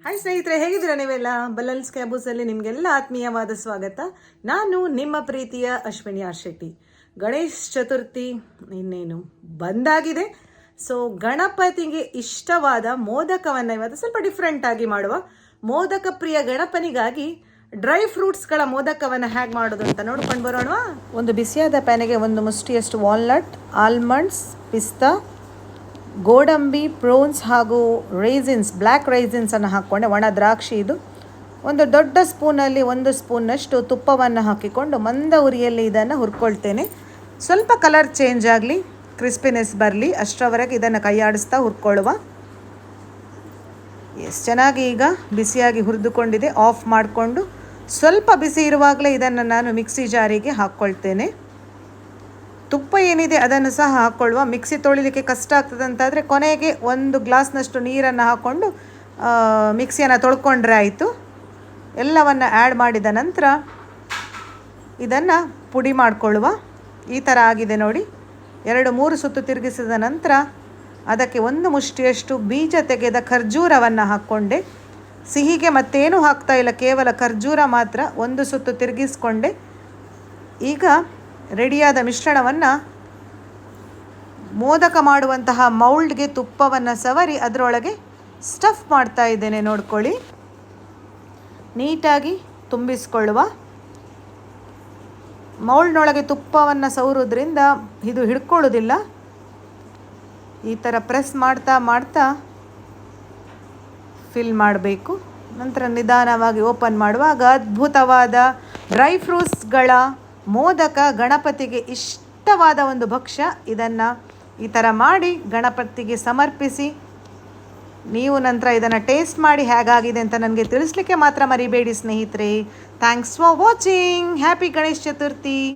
Hi ಸ್ನೇಹಿತರೆ, ಹೇಗಿದ್ದೀರಾ ನೀವೆಲ್ಲ? ಬಲ್ಲಲ್ಸ್ ಕ್ಯಾಬೂಸಲ್ಲಿ ನಿಮಗೆಲ್ಲ ಆತ್ಮೀಯವಾದ ಸ್ವಾಗತ. ನಾನು ನಿಮ್ಮ ಪ್ರೀತಿಯ ಅಶ್ವಿನಿ ಆರ್ ಶೆಟ್ಟಿ. ಗಣೇಶ ಚತುರ್ಥಿ ಇನ್ನೇನು ಬಂದಾಗಿದೆ. ಸೊ ಗಣಪತಿಗೆ ಇಷ್ಟವಾದ ಮೋದಕವನ್ನು ಇವತ್ತು ಸ್ವಲ್ಪ ಡಿಫ್ರೆಂಟಾಗಿ ಮಾಡುವ. ಮೋದಕ ಪ್ರಿಯ ಗಣಪನಿಗಾಗಿ ಡ್ರೈ ಫ್ರೂಟ್ಸ್ಗಳ ಮೋದಕವನ್ನು ಹೇಗೆ ಮಾಡೋದು ಅಂತ ನೋಡ್ಕೊಂಡು ಬರೋಣ. ಒಂದು ಬಿಸಿಯಾದ ಪ್ಯಾನಿಗೆ ಒಂದು ಮುಷ್ಟಿಯಷ್ಟು ವಾಲ್ನಟ್, ಆಲ್ಮಂಡ್ಸ್, ಪಿಸ್ತಾ, ಗೋಡಂಬಿ, ಪ್ರೂನ್ಸ್ ಹಾಗೂ ರೈಸಿನ್ಸ್, ಬ್ಲ್ಯಾಕ್ ರೈಸಿನ್ಸನ್ನು ಹಾಕ್ಕೊಂಡೆ. ಒಣ ದ್ರಾಕ್ಷಿ ಇದು. ಒಂದು ದೊಡ್ಡ ಸ್ಪೂನಲ್ಲಿ 1 ಸ್ಪೂನ್ನಷ್ಟು ತುಪ್ಪವನ್ನು ಹಾಕಿಕೊಂಡು ಮಂದ ಉರಿಯಲ್ಲಿ ಇದನ್ನು ಹುರ್ಕೊಳ್ತೇನೆ. ಸ್ವಲ್ಪ ಕಲರ್ ಚೇಂಜ್ ಆಗಲಿ, ಕ್ರಿಸ್ಪಿನೆಸ್ ಬರಲಿ ಅಷ್ಟರವರೆಗೆ ಇದನ್ನು ಕೈಯಾಡಿಸ್ತಾ ಹುರ್ಕೊಳ್ಳುವ. ಚೆನ್ನಾಗಿ ಈಗ ಬಿಸಿಯಾಗಿ ಹುರಿದುಕೊಂಡಿದೆ. ಆಫ್ ಮಾಡಿಕೊಂಡು ಸ್ವಲ್ಪ ಬಿಸಿ ಇರುವಾಗಲೇ ಇದನ್ನು ನಾನು ಮಿಕ್ಸಿ ಜಾರಿಗೆ ಹಾಕ್ಕೊಳ್ತೇನೆ. ತುಪ್ಪ ಏನಿದೆ ಅದನ್ನು ಸಹ ಹಾಕ್ಕೊಳ್ಳುವ. ಮಿಕ್ಸಿ ತೊಳಿಲಿಕ್ಕೆ ಕಷ್ಟ ಆಗ್ತದೆ ಅಂತಾದರೆ ಕೊನೆಗೆ 1 ಗ್ಲಾಸ್ನಷ್ಟು ನೀರನ್ನು ಹಾಕ್ಕೊಂಡು ಮಿಕ್ಸಿಯನ್ನು ತೊಳ್ಕೊಂಡ್ರೆ ಆಯಿತು. ಎಲ್ಲವನ್ನು ಆ್ಯಡ್ ಮಾಡಿದ ನಂತರ ಇದನ್ನು ಪುಡಿ ಮಾಡಿಕೊಳ್ಳುವ. ಈ ಥರ ಆಗಿದೆ ನೋಡಿ. 2-3 ಸುತ್ತು ತಿರುಗಿಸಿದ ನಂತರ ಅದಕ್ಕೆ 1 ಮುಷ್ಟಿಯಷ್ಟು ಬೀಜ ತೆಗೆದ ಖರ್ಜೂರವನ್ನು ಹಾಕ್ಕೊಂಡೆ. ಸಿಹಿಗೆ ಮತ್ತೇನೂ ಹಾಕ್ತಾ ಇಲ್ಲ, ಕೇವಲ ಖರ್ಜೂರ ಮಾತ್ರ. 1 ಸುತ್ತು ತಿರುಗಿಸ್ಕೊಂಡೆ. ಈಗ ರೆಡಿಯಾದ ಮಿಶ್ರಣವನ್ನು ಮೋದಕ ಮಾಡುವಂತಹ ಮೌಲ್ಡ್ಗೆ ತುಪ್ಪವನ್ನು ಸವರಿ ಅದರೊಳಗೆ ಸ್ಟಫ್ ಮಾಡ್ತಾ ಇದ್ದೇನೆ. ನೋಡ್ಕೊಳ್ಳಿ, ನೀಟಾಗಿ ತುಂಬಿಸ್ಕೊಳ್ಳುವ. ಮೌಲ್ಡ್ನೊಳಗೆ ತುಪ್ಪವನ್ನು ಸವರೋದ್ರಿಂದ ಇದು ಹಿಡ್ಕೊಳ್ಳೋದಿಲ್ಲ. ಈ ಥರ ಪ್ರೆಸ್ ಮಾಡ್ತಾ ಮಾಡ್ತಾ ಫಿಲ್ ಮಾಡಬೇಕು. ನಂತರ ನಿಧಾನವಾಗಿ ಓಪನ್ ಮಾಡುವಾಗ ಅದ್ಭುತವಾದ ಡ್ರೈ ಫ್ರೂಟ್ಸ್ಗಳ ಮೋದಕ, ಗಣಪತಿಗೆ ಇಷ್ಟವಾದ ಒಂದು ಭಕ್ಷ್ಯ. ಇದನ್ನು ಈ ಥರ ಮಾಡಿ ಗಣಪತಿಗೆ ಸಮರ್ಪಿಸಿ ನೀವು ನಂತರ ಇದನ್ನು ಟೇಸ್ಟ್ ಮಾಡಿ ಹೇಗಾಗಿದೆ ಅಂತ ನನಗೆ ತಿಳಿಸ್ಲಿಕ್ಕೆ ಮಾತ್ರ ಮರಿಬೇಡಿ ಸ್ನೇಹಿತರೆ. Thanks for watching. Happy Ganesha Chaturthi.